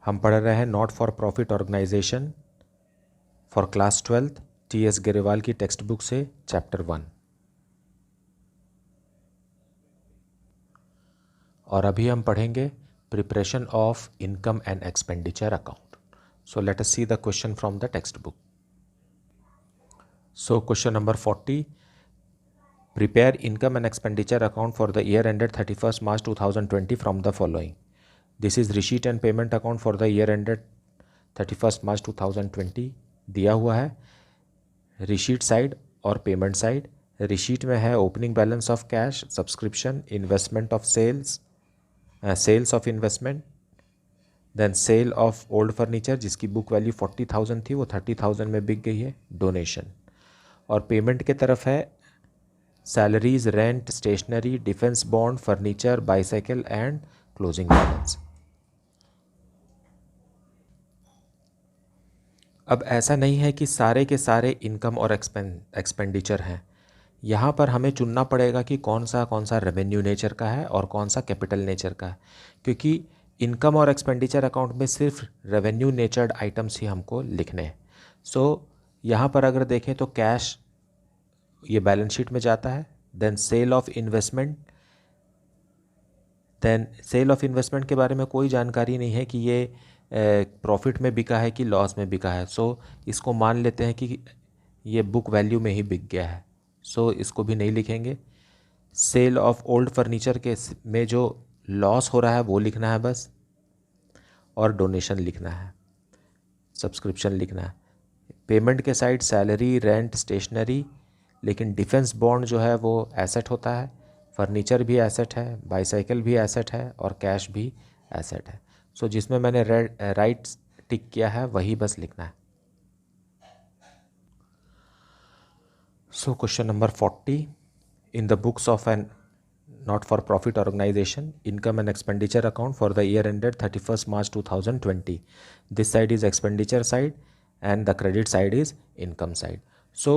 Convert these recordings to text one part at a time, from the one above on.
हम पढ़ रहे हैं not for profit organization for class 12th T S. Grewal की टेक्स्ट बुक से चैप्टर 1। और अभी हम पढ़ेंगे preparation of income and expenditure account. So let us see the question from the text book. So question number 40, prepare income and expenditure account for the year ended 31st March 2020 from the following. This is receipt and payment account for the year ended 31st March 2020 दिया हुआ है receipt side और payment side. Receipt में है opening balance of cash, subscription, investment of sales of investment, then sale of old furniture जिसकी book value 40,000 थी वो 30,000 में बिक गई है, डोनेशन। और पेमेंट के तरफ है salaries, rent, stationery, defence bond, furniture, bicycle and closing balance. अब ऐसा नहीं है कि सारे के सारे इनकम और एक्सपेंडिचर हैं। यहाँ पर हमें चुनना पड़ेगा कि कौन सा रेवेन्यू नेचर का है और कौन सा कैपिटल नेचर का है, क्योंकि इनकम और एक्सपेंडिचर अकाउंट में सिर्फ रेवेन्यू नेचर्ड आइटम्स ही हमको लिखने हैं। सो यहाँ पर अगर देखें तो कैश ये बैलेंस शीट में जाता है, देन सेल ऑफ इन्वेस्टमेंट के बारे में कोई जानकारी नहीं है कि ये प्रॉफिट में बिका है कि लॉस में बिका है। सो इसको मान लेते हैं कि ये बुक वैल्यू में ही बिक गया है, सो इसको भी नहीं लिखेंगे। सेल ऑफ ओल्ड फर्नीचर के में जो लॉस हो रहा है वो लिखना है बस, और डोनेशन लिखना है, सब्सक्रिप्शन लिखना है। पेमेंट के साइड सैलरी, रेंट, स्टेशनरी, लेकिन डिफेंस बॉन्ड जो है वो एसेट होता है, फर्नीचर भी एसेट है, बाईसाइकिल भी एसेट है और कैश भी एसेट है। सो जिसमें मैंने राइट टिक किया है वही बस लिखना है। So question number 40, in the books of an not for profit organization income and expenditure account for the year ended 31st March 2020, this side is expenditure side and the credit side is income side. So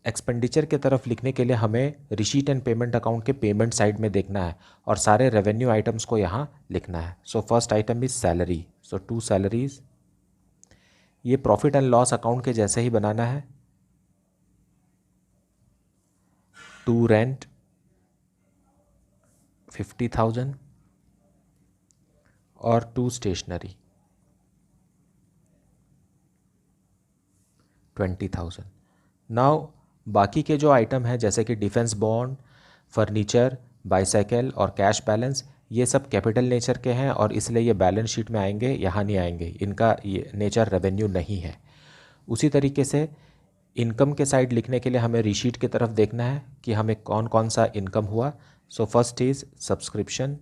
expenditure के तरफ लिखने के लिए हमें receipt and payment account के payment side में देखना है और सारे रेवेन्यू आइटम्स को यहाँ लिखना है। So first item is salary, so 2 salaries. ये प्रॉफिट एंड लॉस अकाउंट के जैसे ही बनाना है। 2 रेंट 50,000 और 2 स्टेशनरी 20,000। नाउ बाकी के जो आइटम हैं जैसे कि डिफेंस बॉन्ड, फर्नीचर, बाईसाइकिल और कैश बैलेंस, ये सब कैपिटल नेचर के हैं और इसलिए ये बैलेंस शीट में आएंगे, यहाँ नहीं आएंगे, इनका ये नेचर रेवेन्यू नहीं है। उसी तरीके से इनकम के साइड लिखने के लिए हमें रिसीट की तरफ देखना है कि हमें कौन कौन सा इनकम हुआ। So first is subscription.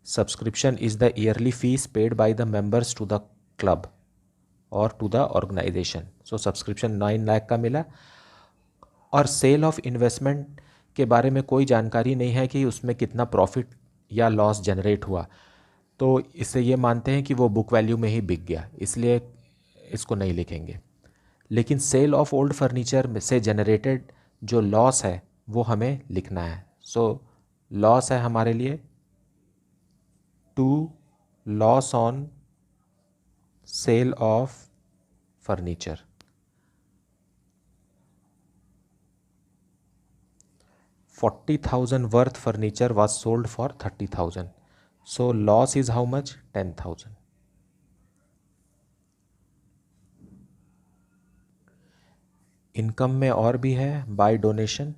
Subscription is the yearly fee paid by the members to the club और to the organisation. So subscription 9 lakh का मिला। और सेल ऑफ इन्वेस्टमेंट के बारे में कोई जानकारी नहीं है कि उसमें कितना प्रॉफिट या लॉस जनरेट हुआ, तो इससे ये मानते हैं कि वो बुक वैल्यू में ही बिक गया, इसलिए इसको नहीं लिखेंगे। लेकिन सेल ऑफ ओल्ड फर्नीचर से जनरेटेड जो लॉस है वो हमें लिखना है। सो लॉस है हमारे लिए 2 loss on sale of furniture. $40,000 worth furniture was sold for 30,000. So loss is how much? 10,000. Income में और भी है बाय डोनेशन,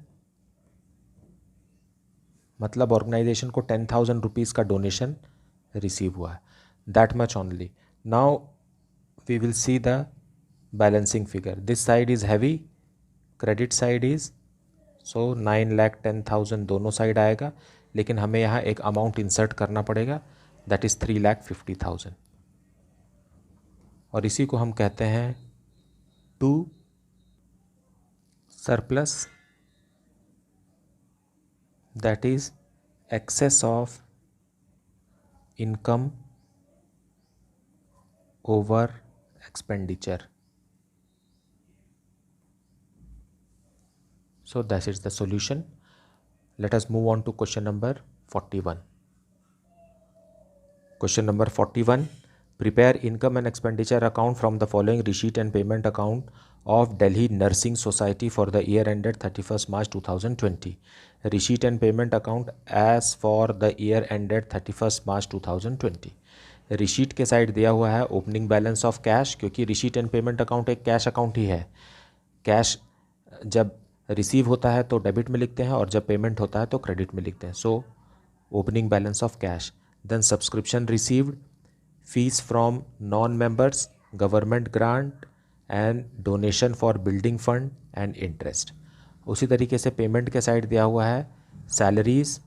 मतलब ऑर्गेनाइजेशन को 10,000 रुपीज़ का डोनेशन रिसीव हुआ है, that much only. Now we will see the balancing figure. This side is heavy, credit side is, so 9,10,000 दोनों साइड आएगा, लेकिन हमें यहाँ एक अमाउंट इंसर्ट करना पड़ेगा, दैट इज़ 3,50,000 और इसी को हम कहते हैं to surplus, that is excess of income over expenditure. So that is the solution. Let us move on to question number 41. Question number 41, prepare income and expenditure account from the following receipt and payment account of Delhi nursing society for the year ended 31 March 2020. Receipt and payment account as for the year ended 31 March 2020. Receipt के side दिया हुआ है opening balance of cash, क्योंकि receipt and payment account एक cash account ही है. Cash जब receive होता है तो डेबिट में लिखते हैं और जब पेमेंट होता है तो क्रेडिट में लिखते हैं. So opening balance of cash. Then subscription received, fees from non members, government grant and donation for building fund and interest. उसी तरीके से पेमेंट के साइड दिया हुआ है salaries,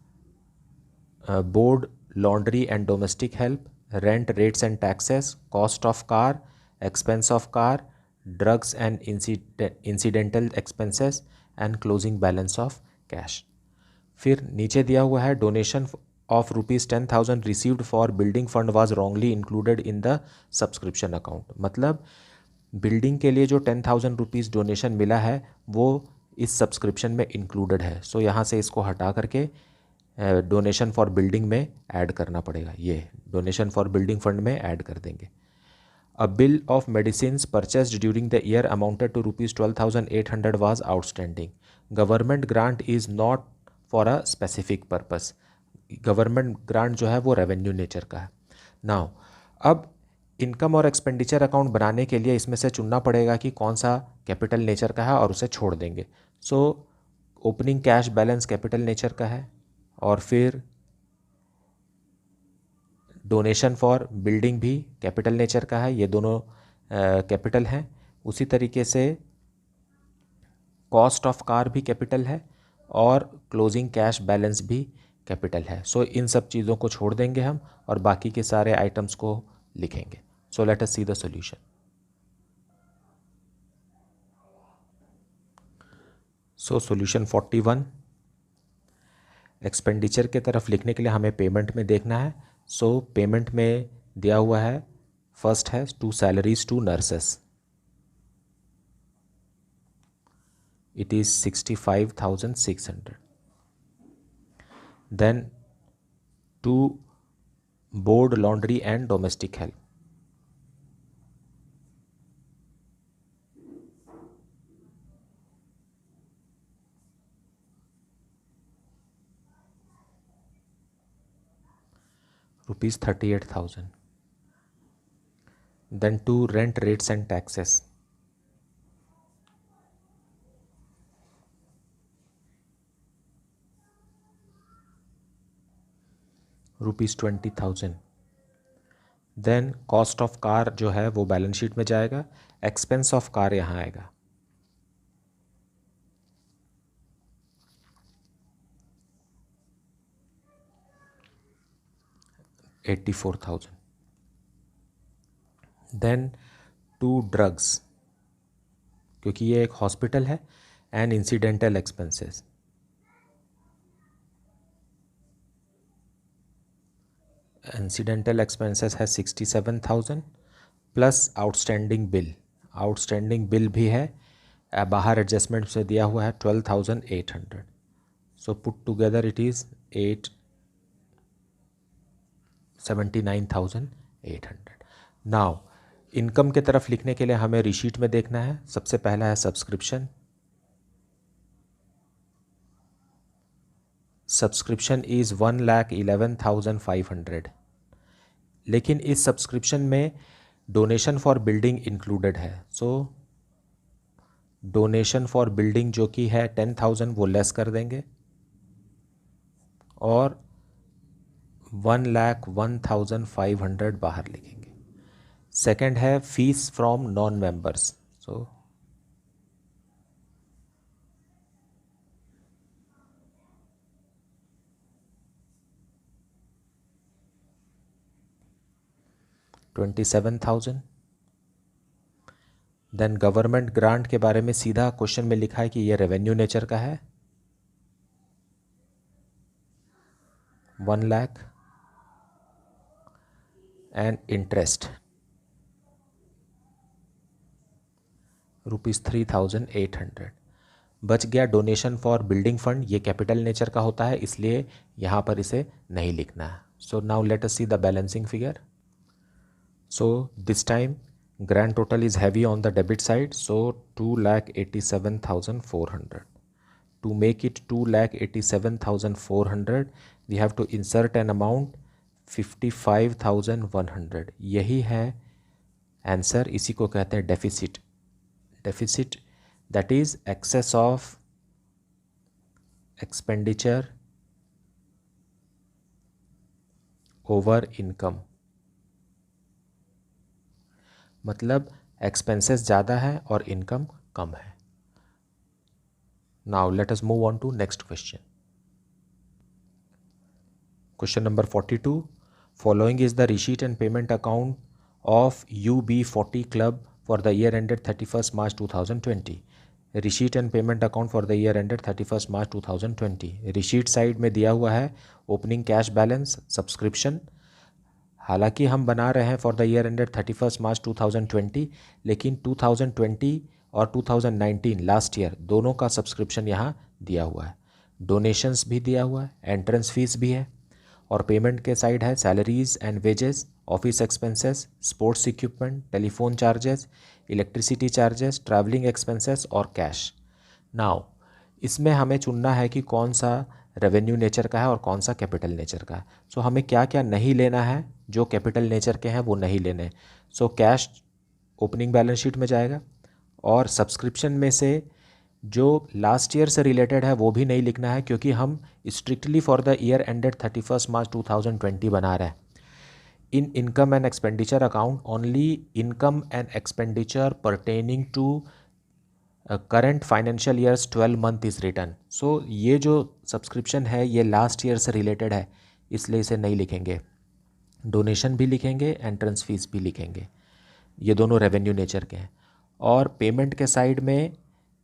board, laundry and domestic help, rent, rates and taxes, cost of car, expense of car, drugs and incidental expenses and closing balance of cash. फिर नीचे दिया हुआ है donation of ₹10,000 received for building fund was wrongly included in the subscription account. मतलब building के लिए जो ₹10,000 donation मिला है वो इस सब्सक्रिप्शन में इंक्लूडेड है. सो यहाँ से इसको हटा करके डोनेशन फॉर बिल्डिंग में ऐड करना पड़ेगा. ये डोनेशन फॉर बिल्डिंग फंड में ऐड कर देंगे. A bill of medicines purchased during the year amounted to ₹12,800 was outstanding. Government grant is not for a specific purpose. Government grant जो है वो रेवेन्यू नेचर का है. नाउ अब इनकम और एक्सपेंडिचर अकाउंट बनाने के लिए इसमें से चुनना पड़ेगा कि कौन सा कैपिटल नेचर का है और उसे छोड़ देंगे. So opening cash balance capital nature का है और फिर डोनेशन फॉर बिल्डिंग भी कैपिटल नेचर का है. ये दोनों कैपिटल हैं. उसी तरीके से कॉस्ट ऑफ कार भी कैपिटल है और क्लोजिंग कैश बैलेंस भी कैपिटल है. सो इन सब चीज़ों को छोड़ देंगे हम और बाकी के सारे आइटम्स को लिखेंगे. So let us see the solution. So solution 41, expenditure के तरफ लिखने के लिए हमें पेमेंट में देखना है. सो पेमेंट में दिया हुआ है, फर्स्ट है to salaries to nurses, it is 65,600. Then to board, laundry and domestic help, ₹38,000. Then to rent, rates and taxes, ₹20,000. Then cost of car जो है वो बैलेंस शीट में जाएगा. एक्सपेंस ऑफ कार यहाँ आएगा. $84,000. देन टू ड्रग्स, क्योंकि ये एक हॉस्पिटल है, and incidental expenses, incidental expenses है 67,000 plus outstanding bill. Outstanding bill भी है, बाहर एडजस्टमेंट से दिया हुआ है 12,800. So put together it is 79,800. Now income के तरफ लिखने के लिए हमें रिसीट में देखना है. सबसे पहला है सब्सक्रिप्शन. Subscription is 1,11,500. लेकिन इस सब्सक्रिप्शन में डोनेशन फॉर बिल्डिंग इंक्लूडेड है. सो डोनेशन फॉर बिल्डिंग जो कि है 10,000 वो लेस कर देंगे और 1,01,500 बाहर लिखेंगे. सेकेंड है fees from non members. So $27,000. Then government grant के बारे में सीधा क्वेश्चन में लिखा है कि ये रेवेन्यू नेचर का है, 1 लाख. And interest ₹3,800. बच गया डोनेशन फॉर बिल्डिंग फंड. ये कैपिटल नेचर का होता है, इसलिए यहाँ पर इसे नहीं लिखना है. So now let us see the balancing figure. So this time grand total is heavy on the debit side, so 2,87,400. To make it 2,87,400, we have to insert an amount 55,100. यही है आंसर, इसी को कहते हैं deficit. Deficit that is excess of expenditure over income. मतलब expenses ज़्यादा है और इनकम कम है. Now let us move on to next question. Question number 42. Following is the receipt and payment account of UB40 Club for the year ended 31st March 2020. Receipt and payment account for the year ended 31st March 2020. Receipt side में दिया हुआ है opening cash balance, subscription. हालांकि हम बना रहे हैं for the year ended 31st March 2020, लेकिन 2020 और 2019 लास्ट ईयर दोनों का सब्सक्रिप्शन यहाँ दिया हुआ है. डोनेशंस भी दिया हुआ है, एंट्रेंस फीस भी है, और पेमेंट के साइड है salaries and wages, office expenses, sports equipment, telephone charges, electricity charges, travelling expenses और कैश. नाउ इसमें हमें चुनना है कि कौन सा रेवेन्यू नेचर का है और कौन सा कैपिटल नेचर का है. सो हमें क्या क्या नहीं लेना है, जो कैपिटल नेचर के हैं वो नहीं लेने. So cash opening balance sheet में जाएगा, और सब्सक्रिप्शन में से जो लास्ट ईयर से रिलेटेड है वो भी नहीं लिखना है, क्योंकि हम strictly for the year ended 31st March 2020 बना रहे हैं. In income and expenditure account only income and expenditure pertaining to current financial years 12 month is return. So ये जो सब्सक्रिप्शन है ये लास्ट ईयर से रिलेटेड है, इसलिए इसे नहीं लिखेंगे. डोनेशन भी लिखेंगे, एंट्रेंस फीस भी लिखेंगे, ये दोनों रेवेन्यू नेचर के हैं. और पेमेंट के साइड में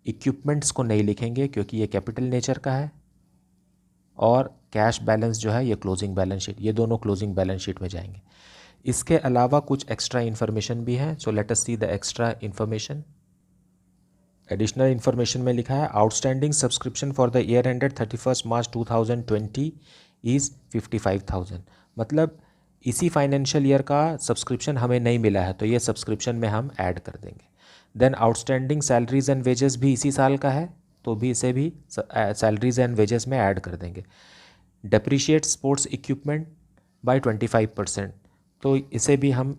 इक्विपमेंट्स को नहीं लिखेंगे क्योंकि ये कैपिटल नेचर का है, और कैश बैलेंस जो है ये क्लोजिंग बैलेंस शीट, ये दोनों क्लोजिंग बैलेंस शीट में जाएंगे. इसके अलावा कुछ एक्स्ट्रा इन्फॉर्मेशन भी है. So let us see the extra information. Additional information में लिखा है outstanding subscription for the year ended 31st March 2020 is 55,000. मतलब इसी फाइनेंशियल ईयर का सब्सक्रिप्शन हमें नहीं मिला है, तो ये सब्सक्रिप्शन में हम ऐड कर देंगे. Then outstanding salaries and wages भी इसी साल का है, तो भी इसे भी सैलरीज एंड वेजेस में ऐड कर देंगे. डेप्रिशिएट स्पोर्ट्स इक्विपमेंट बाय 25%, तो इसे भी हम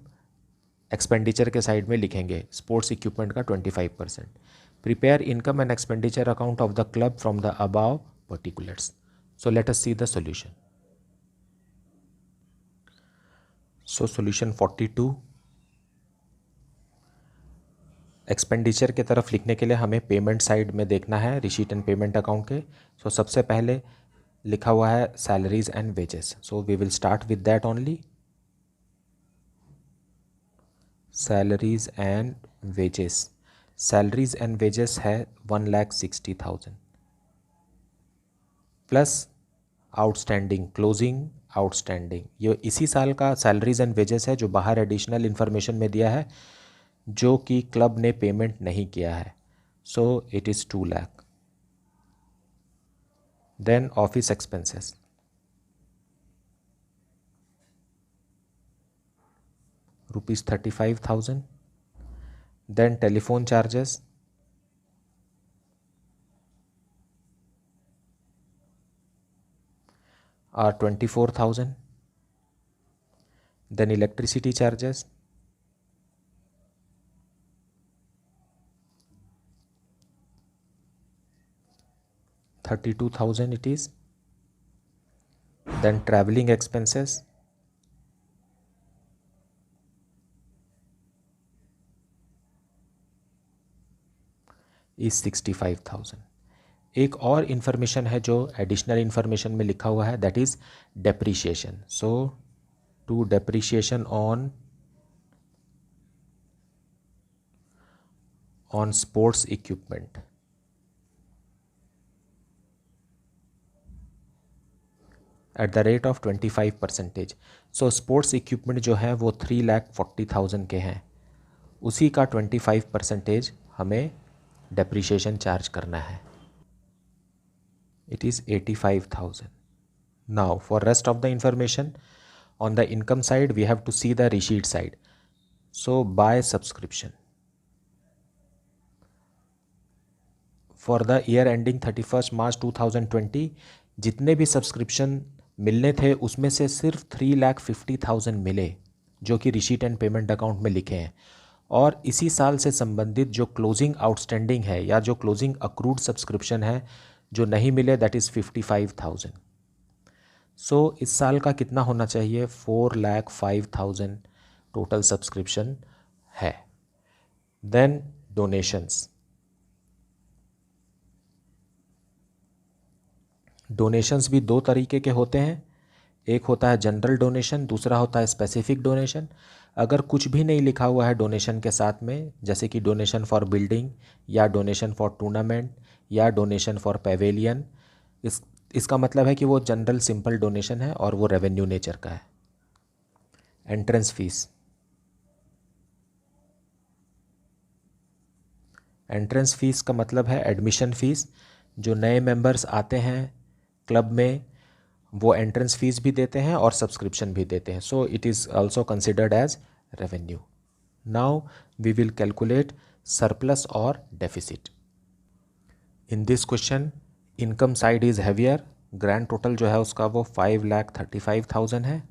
एक्सपेंडिचर के साइड में लिखेंगे, स्पोर्ट्स इक्विपमेंट का 25%. Prepare income and expenditure account of the club from the above particulars. So let us see the solution. So solution 42. Expenditure के तरफ लिखने के लिए हमें पेमेंट साइड में देखना है रिसीट एंड पेमेंट अकाउंट के. सो सबसे पहले लिखा हुआ है salaries and wages, so we will start with that only. Salaries and wages, salaries and wages है 1,60,000 प्लस आउटस्टैंडिंग, क्लोजिंग आउटस्टैंडिंग, ये इसी साल का सैलरीज एंड वेजेस है जो बाहर एडिशनल इन्फॉर्मेशन में दिया है, जो कि क्लब ने पेमेंट नहीं किया है. So it is 2 lakh. Then office expenses ₹35,000. Then telephone charges are 24,000. Then electricity charges $32,000 it is. Then traveling expenses is 65,000. एक और इन्फॉर्मेशन है जो एडिशनल इन्फॉर्मेशन में लिखा हुआ है, that is depreciation. So to depreciation on sports equipment at the rate of 25%. So sports equipment जो है वो 3,40,000 के हैं, उसी का 25% हमें डेप्रीशिएशन चार्ज करना है. It is 85,000. Now for rest of the information, On the income side, we have to see the receipt side. So by subscription. For the year ending 31st March 2020, जितने भी सब्सक्रिप्शन मिलने थे उसमें से सिर्फ 3,50,000 मिले, जो कि रिसीट एंड पेमेंट अकाउंट में लिखे हैं। और इसी साल से संबंधित जो क्लोजिंग आउटस्टैंडिंग है या जो क्लोजिंग अक्रूड सब्सक्रिप्शन है जो नहीं मिले, दैट इज़ 55,000। सो इस साल का कितना होना चाहिए? 4,05,000 टोटल सब्सक्रिप्शन है। Then donations. डोनेशंस भी दो तरीके के होते हैं, एक होता है जनरल डोनेशन, दूसरा होता है स्पेसिफिक डोनेशन। अगर कुछ भी नहीं लिखा हुआ है डोनेशन के साथ में, जैसे कि डोनेशन फॉर बिल्डिंग या डोनेशन फॉर टूर्नामेंट या डोनेशन फॉर पेवेलियन, इसका मतलब है कि वो जनरल सिंपल डोनेशन है और वो रेवेन्यू नेचर का है। Entrance fees. एंट्रेंस फीस का मतलब है एडमिशन फीस। जो नए मेंबर्स आते हैं क्लब में वो एंट्रेंस फीस भी देते हैं और सब्सक्रिप्शन भी देते हैं। So it is also considered as revenue. Now we will calculate surplus और deficit. In this question income side is heavier. Grand total जो है उसका वो 5,35,000 है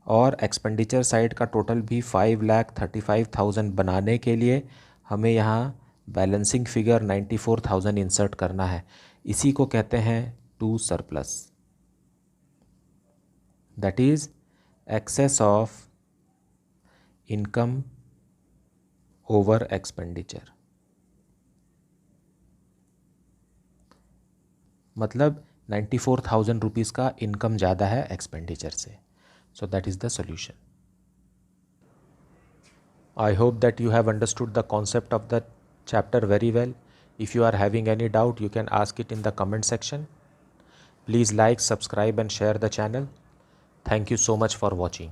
और एक्सपेंडिचर साइड का टोटल भी 5,35,000 बनाने के लिए हमें यहाँ बैलेंसिंग फिगर 94,000 इंसर्ट करना है। इसी को कहते हैं to surplus, that is excess of income over expenditure. मतलब 94,000 रुपीज़ का इनकम ज़्यादा है एक्सपेंडिचर से। So that is the solution. I hope that you have understood the concept of the chapter very well. If you are having any doubt, you can ask it in the comment section. Please like, subscribe and share the channel. Thank you so much for watching.